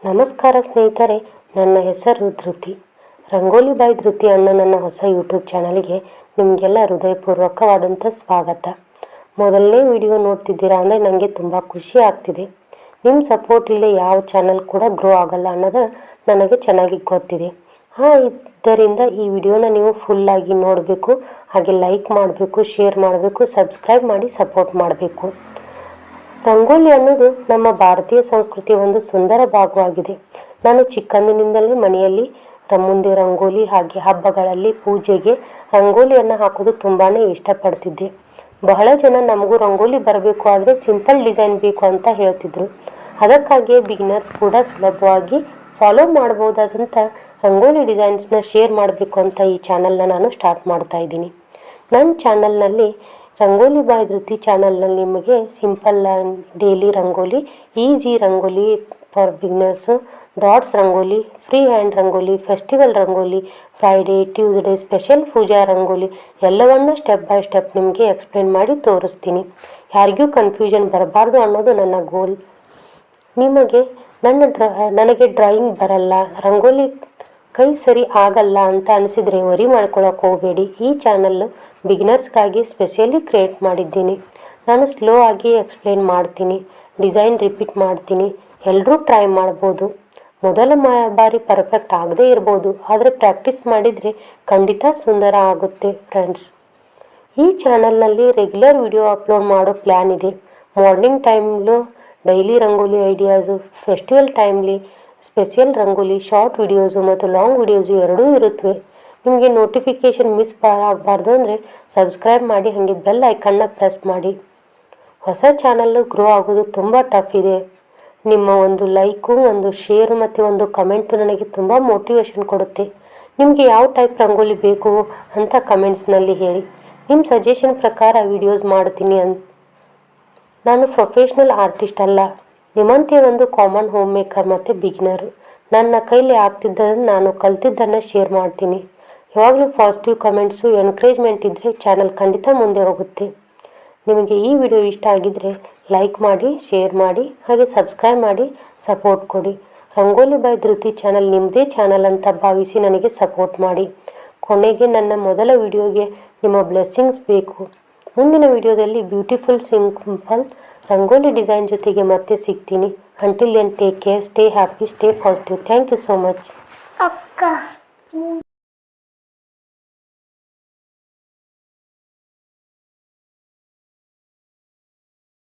ನಮಸ್ಕಾರ ಸ್ನೇಹಿತರೆ, ನನ್ನ ಹೆಸರು ಧೃತಿ. ರಂಗೋಲಿ ಬಾಯ್ ಧೃತಿ ಅನ್ನೋ ನನ್ನ ಹೊಸ ಯೂಟ್ಯೂಬ್ ಚಾನಲ್ಗೆ ನಿಮಗೆಲ್ಲ ಹೃದಯಪೂರ್ವಕವಾದಂಥ ಸ್ವಾಗತ. ಮೊದಲನೇ ವಿಡಿಯೋ ನೋಡ್ತಿದ್ದೀರಾ ಅಂದರೆ ನನಗೆ ತುಂಬ ಖುಷಿ ಆಗ್ತಿದೆ. ನಿಮ್ಮ ಸಪೋರ್ಟ್ ಇಲ್ಲದೆ ಯಾವ ಚಾನಲ್ ಕೂಡ ಗ್ರೋ ಆಗಲ್ಲ ಅನ್ನೋದು ನನಗೆ ಚೆನ್ನಾಗಿ ಗೊತ್ತಿದೆ. ಇದರಿಂದ ಈ ವಿಡಿಯೋನ ನೀವು ಫುಲ್ಲಾಗಿ ನೋಡಬೇಕು, ಹಾಗೆ ಲೈಕ್ ಮಾಡಬೇಕು, ಶೇರ್ ಮಾಡಬೇಕು, ಸಬ್ಸ್ಕ್ರೈಬ್ ಮಾಡಿ ಸಪೋರ್ಟ್ ಮಾಡಬೇಕು. ರಂಗೋಲಿ ಅನ್ನೋದು ನಮ್ಮ ಭಾರತೀಯ ಸಂಸ್ಕೃತಿಯ ಒಂದು ಸುಂದರ ಭಾಗವಾಗಿದೆ. ನಾನು ಚಿಕ್ಕಂದಿನಿಂದಲೇ ಮನೆಯಲ್ಲಿ ಮುಂದೆ ರಂಗೋಲಿ ಹಾಗೆ ಹಬ್ಬಗಳಲ್ಲಿ ಪೂಜೆಗೆ ರಂಗೋಲಿಯನ್ನು ಹಾಕೋದು ತುಂಬಾ ಇಷ್ಟಪಡ್ತಿದ್ದೆ. ಬಹಳ ಜನ ನಮಗೂ ರಂಗೋಲಿ ಬರಬೇಕು ಆದರೆ ಸಿಂಪಲ್ ಡಿಸೈನ್ ಬೇಕು ಅಂತ ಹೇಳ್ತಿದ್ರು. ಅದಕ್ಕಾಗಿಯೇ ಬಿಗಿನರ್ಸ್ ಕೂಡ ಸುಲಭವಾಗಿ ಫಾಲೋ ಮಾಡ್ಬೋದಾದಂಥ ರಂಗೋಲಿ ಡಿಸೈನ್ಸ್ನ ಶೇರ್ ಮಾಡಬೇಕು ಅಂತ ಈ ಚಾನಲ್ನ ನಾನು ಸ್ಟಾರ್ಟ್ ಮಾಡ್ತಾ ಇದ್ದೀನಿ. ನನ್ನ ಚಾನಲ್ನಲ್ಲಿ ರಂಗೋಲಿ ಬಾಯ್ ಧೃತಿ ಚಾನಲ್ನಲ್ಲಿ ನಿಮಗೆ simple daily rangoli, easy rangoli for beginners, dots rangoli, free hand rangoli, festival rangoli, Friday, Tuesday, special puja rangoli ಎಲ್ಲವನ್ನ ಸ್ಟೆಪ್ ಬೈ ಸ್ಟೆಪ್ ನಿಮಗೆ ಎಕ್ಸ್ಪ್ಲೇನ್ ಮಾಡಿ ತೋರಿಸ್ತೀನಿ. ಯಾರಿಗೂ ಕನ್ಫ್ಯೂಷನ್ ಬರಬಾರ್ದು ಅನ್ನೋದು ನನ್ನ ಗೋಲ್. ನಿಮಗೆ ನನಗೆ ಡ್ರಾಯಿಂಗ್ ಬರಲ್ಲ, ರಂಗೋಲಿ ಕೈ ಸರಿ ಆಗಲ್ಲ ಅಂತ ಅನಿಸಿದರೆ ವರಿ ಮಾಡ್ಕೊಳಕ್ಕೆ ಹೋಗಬೇಡಿ. ಈ ಚಾನಲ್ಲು ಬಿಗಿನರ್ಸ್ಗಾಗಿ ಸ್ಪೆಷಲಿ ಕ್ರಿಯೇಟ್ ಮಾಡಿದ್ದೀನಿ. ನಾನು ಸ್ಲೋ ಆಗಿ ಎಕ್ಸ್ಪ್ಲೇನ್ ಮಾಡ್ತೀನಿ, ಡಿಸೈನ್ ರಿಪೀಟ್ ಮಾಡ್ತೀನಿ. ಎಲ್ಲರೂ ಟ್ರೈ ಮಾಡ್ಬೋದು. ಮೊದಲ ಬಾರಿ ಪರ್ಫೆಕ್ಟ್ ಆಗದೇ ಇರ್ಬೋದು, ಆದರೆ ಪ್ರಾಕ್ಟೀಸ್ ಮಾಡಿದರೆ ಖಂಡಿತ ಸುಂದರ ಆಗುತ್ತೆ ಫ್ರೆಂಡ್ಸ್. ಈ ಚಾನಲ್ನಲ್ಲಿ ರೆಗ್ಯುಲರ್ ವಿಡಿಯೋ ಅಪ್ಲೋಡ್ ಮಾಡೋ ಪ್ಲ್ಯಾನ್ ಇದೆ. ಮಾರ್ನಿಂಗ್ ಟೈಮ್ಲು ಡೈಲಿ ರಂಗೋಲಿ ಐಡಿಯಾಸು, ಫೆಸ್ಟಿವಲ್ ಟೈಮ್ಲಿ ಸ್ಪೆಷಲ್ ರಂಗೋಲಿ, ಶಾರ್ಟ್ ವಿಡಿಯೋಸು ಮತ್ತು ಲಾಂಗ್ ವಿಡಿಯೋಸು ಎರಡೂ ಇರುತ್ತವೆ. ನಿಮಗೆ ನೋಟಿಫಿಕೇಷನ್ ಮಿಸ್ ಆಗಬಾರ್ದು ಅಂದರೆ ಸಬ್ಸ್ಕ್ರೈಬ್ ಮಾಡಿ, ಹಾಗೆ ಬೆಲ್ ಐಕನ್ನ ಪ್ರೆಸ್ ಮಾಡಿ. ಹೊಸ ಚಾನಲ್ಲು ಗ್ರೋ ಆಗೋದು ತುಂಬ ಟಫ್ ಇದೆ. ನಿಮ್ಮ ಒಂದು ಲೈಕು, ಒಂದು ಶೇರು ಮತ್ತು ಒಂದು ಕಮೆಂಟು ನನಗೆ ತುಂಬ ಮೋಟಿವೇಶನ್ ಕೊಡುತ್ತೆ. ನಿಮಗೆ ಯಾವ ಟೈಪ್ ರಂಗೋಲಿ ಬೇಕು ಅಂತ ಕಮೆಂಟ್ಸ್ನಲ್ಲಿ ಹೇಳಿ. ನಿಮ್ಮ ಸಜೆಷನ್ ಪ್ರಕಾರ ವಿಡಿಯೋಸ್ ಮಾಡ್ತೀನಿ. ನಾನು ಪ್ರೊಫೆಷ್ನಲ್ ಆರ್ಟಿಸ್ಟ್ ಅಲ್ಲ, ನಿಮ್ಮಂತೆ ಒಂದು ಕಾಮನ್ ಹೋಮ್ ಮೇಕರ್ ಮತ್ತು ಬಿಗಿನರು. ನನ್ನ ಕೈಲಿ ಆಗ್ತಿದ್ದನ್ನು, ನಾನು ಕಲ್ತಿದ್ದನ್ನು ಶೇರ್ ಮಾಡ್ತೀನಿ. ಯಾವಾಗಲೂ ಪಾಸಿಟಿವ್ ಕಮೆಂಟ್ಸು, ಎನ್ಕರೇಜ್ಮೆಂಟ್ ಇದ್ದರೆ ಚಾನಲ್ ಖಂಡಿತ ಮುಂದೆ ಹೋಗುತ್ತೆ. ನಿಮಗೆ ಈ ವಿಡಿಯೋ ಇಷ್ಟ ಆಗಿದ್ದರೆ ಲೈಕ್ ಮಾಡಿ, ಶೇರ್ ಮಾಡಿ, ಹಾಗೆ ಸಬ್ಸ್ಕ್ರೈಬ್ ಮಾಡಿ ಸಪೋರ್ಟ್ ಕೊಡಿ. ರಂಗೋಲಿ ಬಾಯ್ ಧೃತಿ ಚಾನಲ್ ನಿಮ್ಮದೇ ಚಾನಲ್ ಅಂತ ಭಾವಿಸಿ ನನಗೆ ಸಪೋರ್ಟ್ ಮಾಡಿ. ಕೊನೆಗೆ ನನ್ನ ಮೊದಲ ವಿಡಿಯೋಗೆ ನಿಮ್ಮ ಬ್ಲೆಸ್ಸಿಂಗ್ಸ್ ಬೇಕು. ಮುಂದಿನ ವಿಡಿಯೋದಲ್ಲಿ ಬ್ಯೂಟಿಫುಲ್ ಸಿಂಪಲ್ ರಂಗೋಲಿ ಡಿಸೈನ್ ಜೊತೆಗೆ ಮತ್ತೆ ಸಿಗ್ತೀನಿ. Until then take care, stay happy, stay positive. Thank you so much.